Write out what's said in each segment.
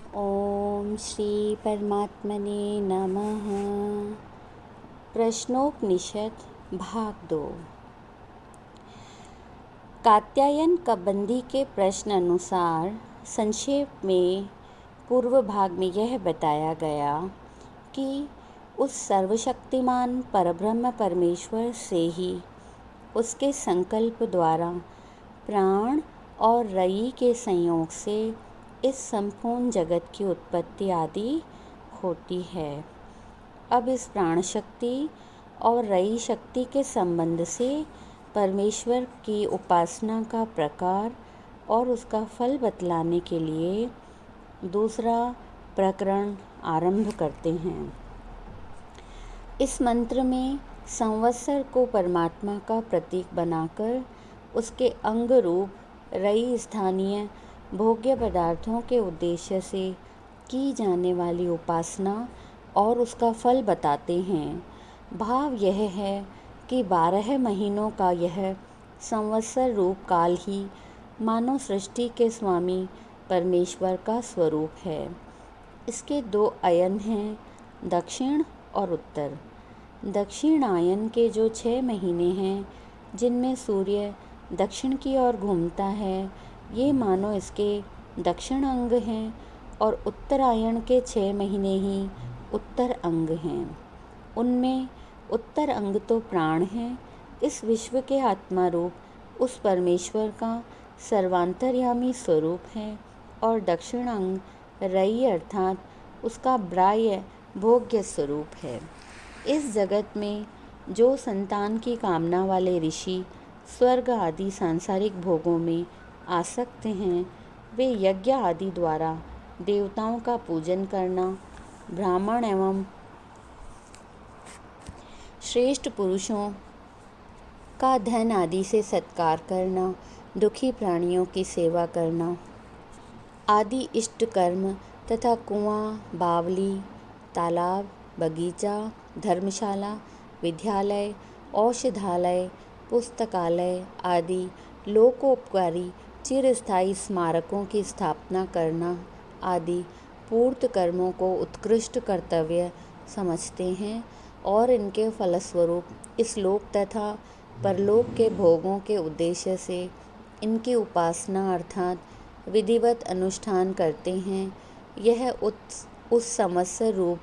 ओम श्री परमात्मने नमः। प्रश्नोपनिषद भाग 2। कात्यायन कबंदी के प्रश्न अनुसार संक्षेप में पूर्व भाग में यह बताया गया कि उस सर्वशक्तिमान परब्रह्म परमेश्वर से ही उसके संकल्प द्वारा प्राण और रयी के संयोग से इस संपूर्ण जगत की उत्पत्ति आदि होती है। अब इस प्राण शक्ति और रयी शक्ति के संबंध से परमेश्वर की उपासना का प्रकार और उसका फल बतलाने के लिए दूसरा प्रकरण आरंभ करते हैं। इस मंत्र में संवत्सर को परमात्मा का प्रतीक बनाकर उसके अंग रूप रयी स्थानीय भोग्य पदार्थों के उद्देश्य से की जाने वाली उपासना और उसका फल बताते हैं। भाव यह है कि 12 महीनों का यह संवत्सर रूप काल ही मानव सृष्टि के स्वामी परमेश्वर का स्वरूप है। इसके 2 अयन हैं, दक्षिण और उत्तर। दक्षिण आयन के जो 6 महीने हैं जिनमें सूर्य दक्षिण की ओर घूमता है, ये मानो इसके दक्षिण अंग हैं, और उत्तरायण के 6 महीने ही उत्तर अंग हैं। उनमें उत्तर अंग तो प्राण हैं, इस विश्व के आत्मा रूप उस परमेश्वर का सर्वांतर्यामी स्वरूप है, और दक्षिण अंग रयी अर्थात उसका बाह्य भोग्य स्वरूप है। इस जगत में जो संतान की कामना वाले ऋषि स्वर्ग आदि सांसारिक भोगों में आसक्त हैं, वे यज्ञ आदि द्वारा देवताओं का पूजन करना, ब्राह्मण एवं श्रेष्ठ पुरुषों का धन आदि से सत्कार करना, दुखी प्राणियों की सेवा करना आदि इष्ट कर्म तथा कुआं, बावली, तालाब, बगीचा, धर्मशाला, विद्यालय, औषधालय, पुस्तकालय आदि लोकोपकारी चिरस्थायी स्मारकों की स्थापना करना आदि पूर्त कर्मों को उत्कृष्ट कर्तव्य समझते हैं, और इनके फलस्वरूप इस लोक तथा परलोक के भोगों के उद्देश्य से इनकी उपासना अर्थात विधिवत अनुष्ठान करते हैं। यह उस संवत्सर रूप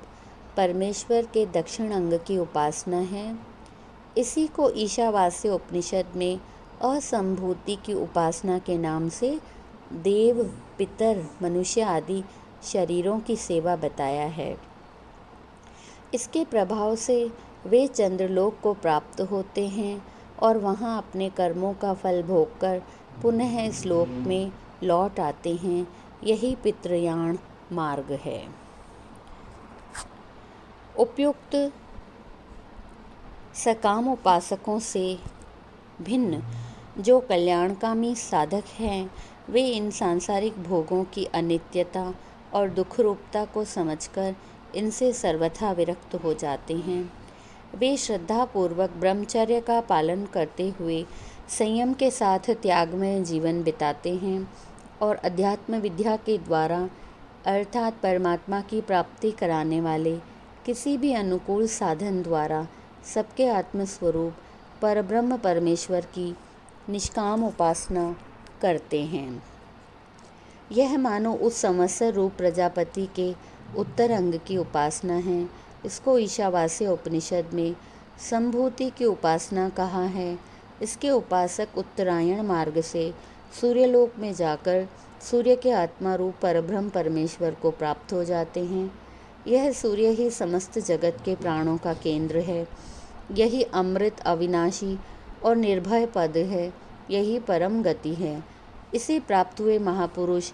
परमेश्वर के दक्षिण अंग की उपासना है। इसी को ईशावास्य उपनिषद में असंभूति की उपासना के नाम से देव, पितर, मनुष्य आदि शरीरों की सेवा बताया है। इसके प्रभाव से वे चंद्रलोक को प्राप्त होते हैं और वहां अपने कर्मों का फल भोगकर पुनः इस लोक में लौट आते हैं। यही पितृयाण मार्ग है। उपयुक्त सकाम उपासकों से भिन्न जो कल्याणकामी साधक हैं, वे इन सांसारिक भोगों की अनित्यता और दुखरूपता को समझकर इनसे सर्वथा विरक्त हो जाते हैं। वे श्रद्धापूर्वक ब्रह्मचर्य का पालन करते हुए संयम के साथ त्यागमय जीवन बिताते हैं, और अध्यात्म विद्या के द्वारा अर्थात परमात्मा की प्राप्ति कराने वाले किसी भी अनुकूल साधन द्वारा सबके आत्मस्वरूप परब्रह्म परमेश्वर की निष्काम उपासना करते हैं। यह मानो उस संवत्सर रूप प्रजापति के उत्तर अंग की उपासना है। इसको ईशावास्य उपनिषद में संभूति की उपासना कहा है। इसके उपासक उत्तरायण मार्ग से सूर्यलोक में जाकर सूर्य के आत्मा रूप परब्रह्म परमेश्वर को प्राप्त हो जाते हैं। यह सूर्य ही समस्त जगत के प्राणों का केंद्र है। यही अमृत, अविनाशी और निर्भय पद है। यही परम गति है। इसे प्राप्त हुए महापुरुष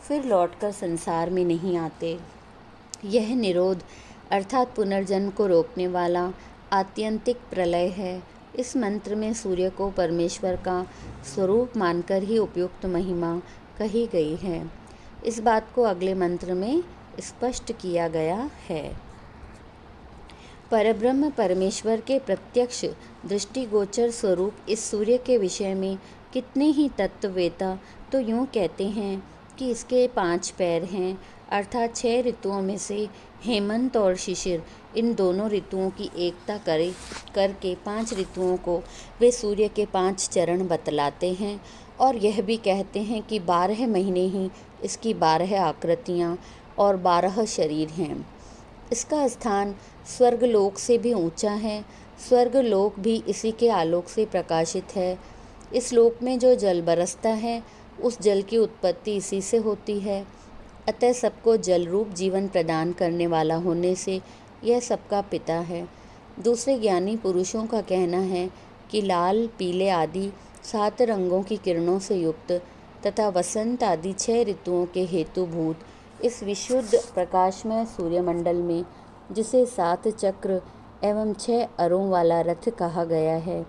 फिर लौटकर संसार में नहीं आते। यह निरोध अर्थात पुनर्जन्म को रोकने वाला आत्यंतिक प्रलय है। इस मंत्र में सूर्य को परमेश्वर का स्वरूप मानकर ही उपयुक्त महिमा कही गई है। इस बात को अगले मंत्र में स्पष्ट किया गया है। परब्रह्म परमेश्वर के प्रत्यक्ष दृष्टिगोचर स्वरूप इस सूर्य के विषय में कितने ही तत्ववेता तो यूँ कहते हैं कि इसके 5 पैर हैं, अर्थात 6 ऋतुओं में से हेमंत और शिशिर इन दोनों ऋतुओं की एकता करके 5 ऋतुओं को वे सूर्य के 5 चरण बतलाते हैं और यह भी कहते हैं कि 12 महीने ही इसकी 12 आकृतियाँ और 12 शरीर हैं। इसका स्थान स्वर्गलोक से भी ऊंचा है। स्वर्गलोक भी इसी के आलोक से प्रकाशित है। इस लोक में जो जल बरसता है उस जल की उत्पत्ति इसी से होती है। अतः सबको जल रूप जीवन प्रदान करने वाला होने से यह सबका पिता है। दूसरे ज्ञानी पुरुषों का कहना है कि लाल, पीले आदि 7 रंगों की किरणों से युक्त तथा वसंत आदि 6 ऋतुओं के हेतुभूत इस विशुद्ध प्रकाशमय सूर्यमंडल में, जिसे 7 चक्र एवं 6 अरों वाला रथ कहा गया है,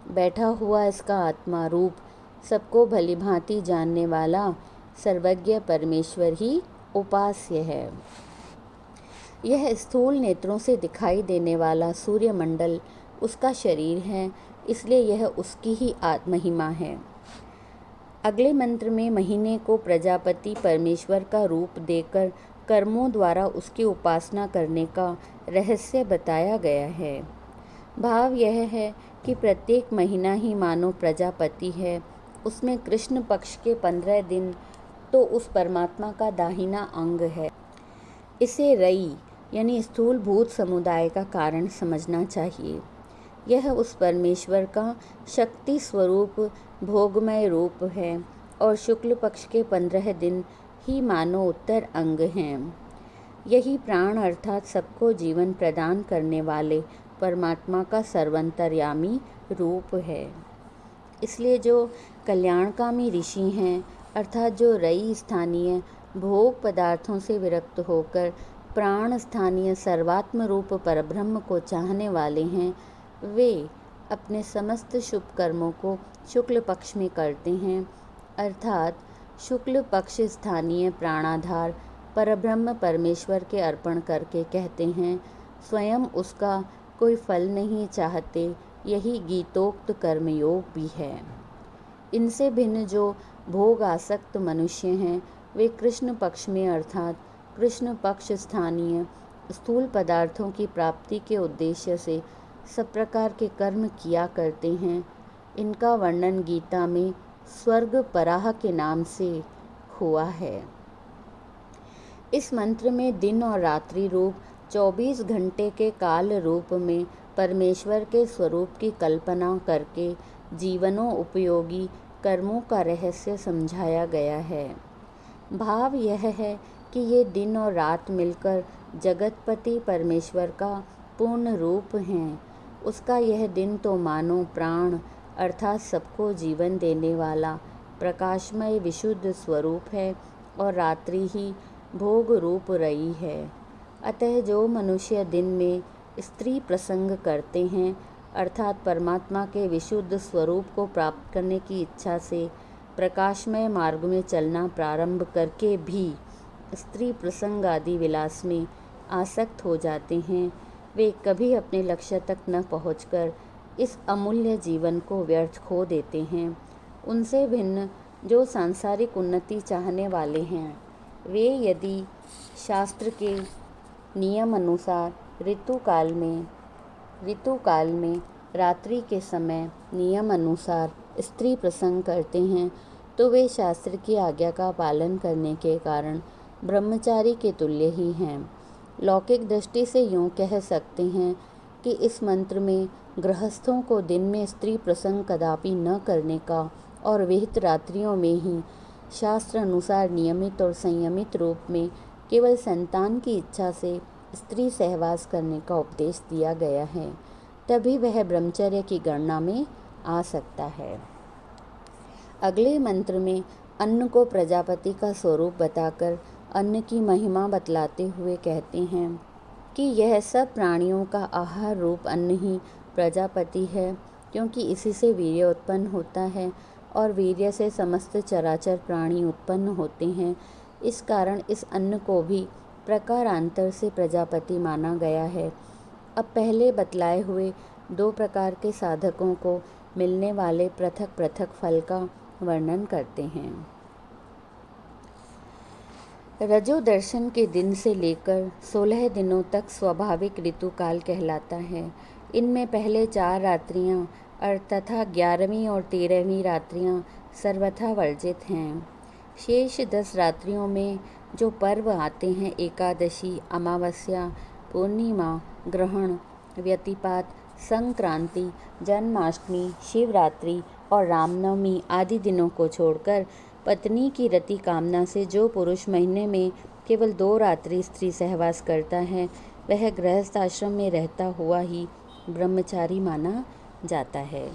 बैठा हुआ इसका आत्मा रूप सबको भली भांति जानने वाला सर्वज्ञ परमेश्वर ही उपास्य है। यह स्थूल नेत्रों से दिखाई देने वाला सूर्यमंडल उसका शरीर है, इसलिए यह उसकी ही महिमा है। अगले मंत्र में महीने को प्रजापति परमेश्वर का रूप देकर कर्मों द्वारा उसकी उपासना करने का रहस्य बताया गया है। भाव यह है कि प्रत्येक महीना ही मानो प्रजापति है। उसमें कृष्ण पक्ष के 15 दिन तो उस परमात्मा का दाहिना अंग है। इसे रई यानी स्थूल भूत समुदाय का कारण समझना चाहिए। यह उस परमेश्वर का शक्ति स्वरूप भोगमय रूप है और शुक्ल पक्ष के 15 दिन ही मानो उत्तर अंग हैं। यही प्राण अर्थात सबको जीवन प्रदान करने वाले परमात्मा का सर्वंतर्यामी रूप है। इसलिए जो कल्याणकामी ऋषि हैं अर्थात जो रई स्थानीय भोग पदार्थों से विरक्त होकर प्राण स्थानीय सर्वात्म रूप परब्रह्म को चाहने वाले हैं, वे अपने समस्त शुभ कर्मों को शुक्ल पक्ष में करते हैं। अर्थात शुक्ल पक्ष स्थानीय प्राणाधार परब्रह्म परमेश्वर के अर्पण करके कहते हैं, स्वयं उसका कोई फल नहीं चाहते। यही गीतोक्त कर्मयोग भी है। इनसे भिन्न जो भोग आसक्त मनुष्य हैं, वे कृष्ण पक्ष में अर्थात कृष्ण पक्ष स्थानीय स्थूल पदार्थों की प्राप्ति के उद्देश्य से सब प्रकार के कर्म किया करते हैं। इनका वर्णन गीता में स्वर्ग पराह के नाम से हुआ है। इस मंत्र में दिन और रात्रि रूप 24 घंटे के काल रूप में परमेश्वर के स्वरूप की कल्पना करके जीवनों उपयोगी कर्मों का रहस्य समझाया गया है। भाव यह है कि ये दिन और रात मिलकर जगतपति परमेश्वर का पूर्ण रूप हैं। उसका यह दिन तो मानो प्राण अर्थात सबको जीवन देने वाला प्रकाशमय विशुद्ध स्वरूप है और रात्रि ही भोग रूप रही है। अतः जो मनुष्य दिन में स्त्री प्रसंग करते हैं अर्थात परमात्मा के विशुद्ध स्वरूप को प्राप्त करने की इच्छा से प्रकाशमय मार्ग में चलना प्रारंभ करके भी स्त्री प्रसंग आदि विलास में आसक्त हो जाते हैं, वे कभी अपने लक्ष्य तक न पहुंचकर इस अमूल्य जीवन को व्यर्थ खो देते हैं। उनसे भिन्न जो सांसारिक उन्नति चाहने वाले हैं, वे यदि शास्त्र के नियम अनुसार ऋतुकाल में रात्रि के समय नियम अनुसार स्त्री प्रसंग करते हैं, तो वे शास्त्र की आज्ञा का पालन करने के कारण ब्रह्मचारी के तुल्य ही हैं। लौकिक दृष्टि से यूँ कह सकते हैं कि इस मंत्र में गृहस्थों को दिन में स्त्री प्रसंग कदापि न करने का और विहित रात्रियों में ही शास्त्र अनुसार नियमित और संयमित रूप में केवल संतान की इच्छा से स्त्री सहवास करने का उपदेश दिया गया है, तभी वह ब्रह्मचर्य की गणना में आ सकता है। अगले मंत्र में अन्न को प्रजापति का स्वरूप बताकर अन्न की महिमा बतलाते हुए कहते हैं कि यह सब प्राणियों का आहार रूप अन्न ही प्रजापति है, क्योंकि इसी से वीर्य उत्पन्न होता है और वीर्य से समस्त चराचर प्राणी उत्पन्न होते हैं। इस कारण इस अन्न को भी प्रकारांतर से प्रजापति माना गया है। अब पहले बतलाए हुए 2 प्रकार के साधकों को मिलने वाले पृथक पृथक फल का वर्णन करते हैं। रजो दर्शन के दिन से लेकर 16 दिनों तक स्वाभाविक ऋतुकाल कहलाता है। इनमें पहले 4 रात्रियां तथा 11वीं और 13वीं रात्रियां सर्वथा वर्जित हैं। शेष 10 रात्रियों में जो पर्व आते हैं, एकादशी, अमावस्या, पूर्णिमा, ग्रहण, व्यतिपात, संक्रांति, जन्माष्टमी, शिवरात्रि और रामनवमी आदि दिनों को छोड़कर पत्नी की रति कामना से जो पुरुष महीने में केवल 2 रात्रि स्त्री सहवास करता है, वह गृहस्थ आश्रम में रहता हुआ ही ब्रह्मचारी माना जाता है।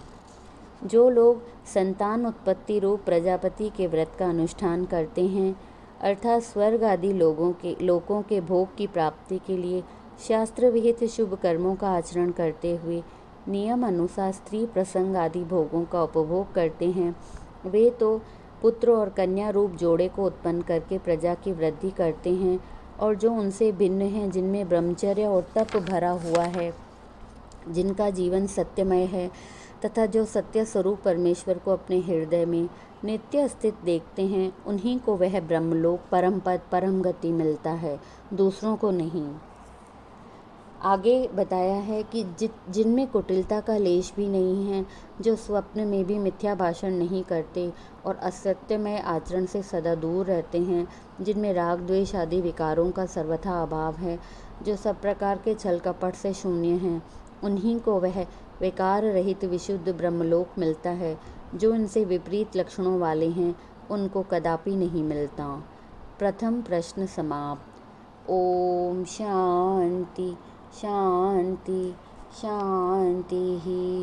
जो लोग संतान उत्पत्ति रूप प्रजापति के व्रत का अनुष्ठान करते हैं, अर्थात स्वर्ग आदि लोकों के भोग की प्राप्ति के लिए शास्त्र विहित शुभ कर्मों का आचरण करते हुए नियम अनुसार स्त्री प्रसंग आदि भोगों का उपभोग करते हैं, वे तो पुत्र और कन्या रूप जोड़े को उत्पन्न करके प्रजा की वृद्धि करते हैं। और जो उनसे भिन्न हैं, जिनमें ब्रह्मचर्य और तप भरा हुआ है, जिनका जीवन सत्यमय है तथा जो सत्य स्वरूप परमेश्वर को अपने हृदय में नित्य स्थित देखते हैं, उन्हीं को वह ब्रह्मलोक, परम पद, परम गति मिलता है, दूसरों को नहीं। आगे बताया है कि जिनमें कुटिलता का लेश भी नहीं है, जो स्वप्न में भी मिथ्या भाषण नहीं करते और असत्यमय आचरण से सदा दूर रहते हैं, जिनमें राग द्वेष आदि विकारों का सर्वथा अभाव है, जो सब प्रकार के छल कपट से शून्य हैं, उन्हीं को वह विकार रहित विशुद्ध ब्रह्मलोक मिलता है। जो इनसे विपरीत लक्षणों वाले हैं, उनको कदापि नहीं मिलता। प्रथम प्रश्न समाप्त। ओम शांति शांति शांति।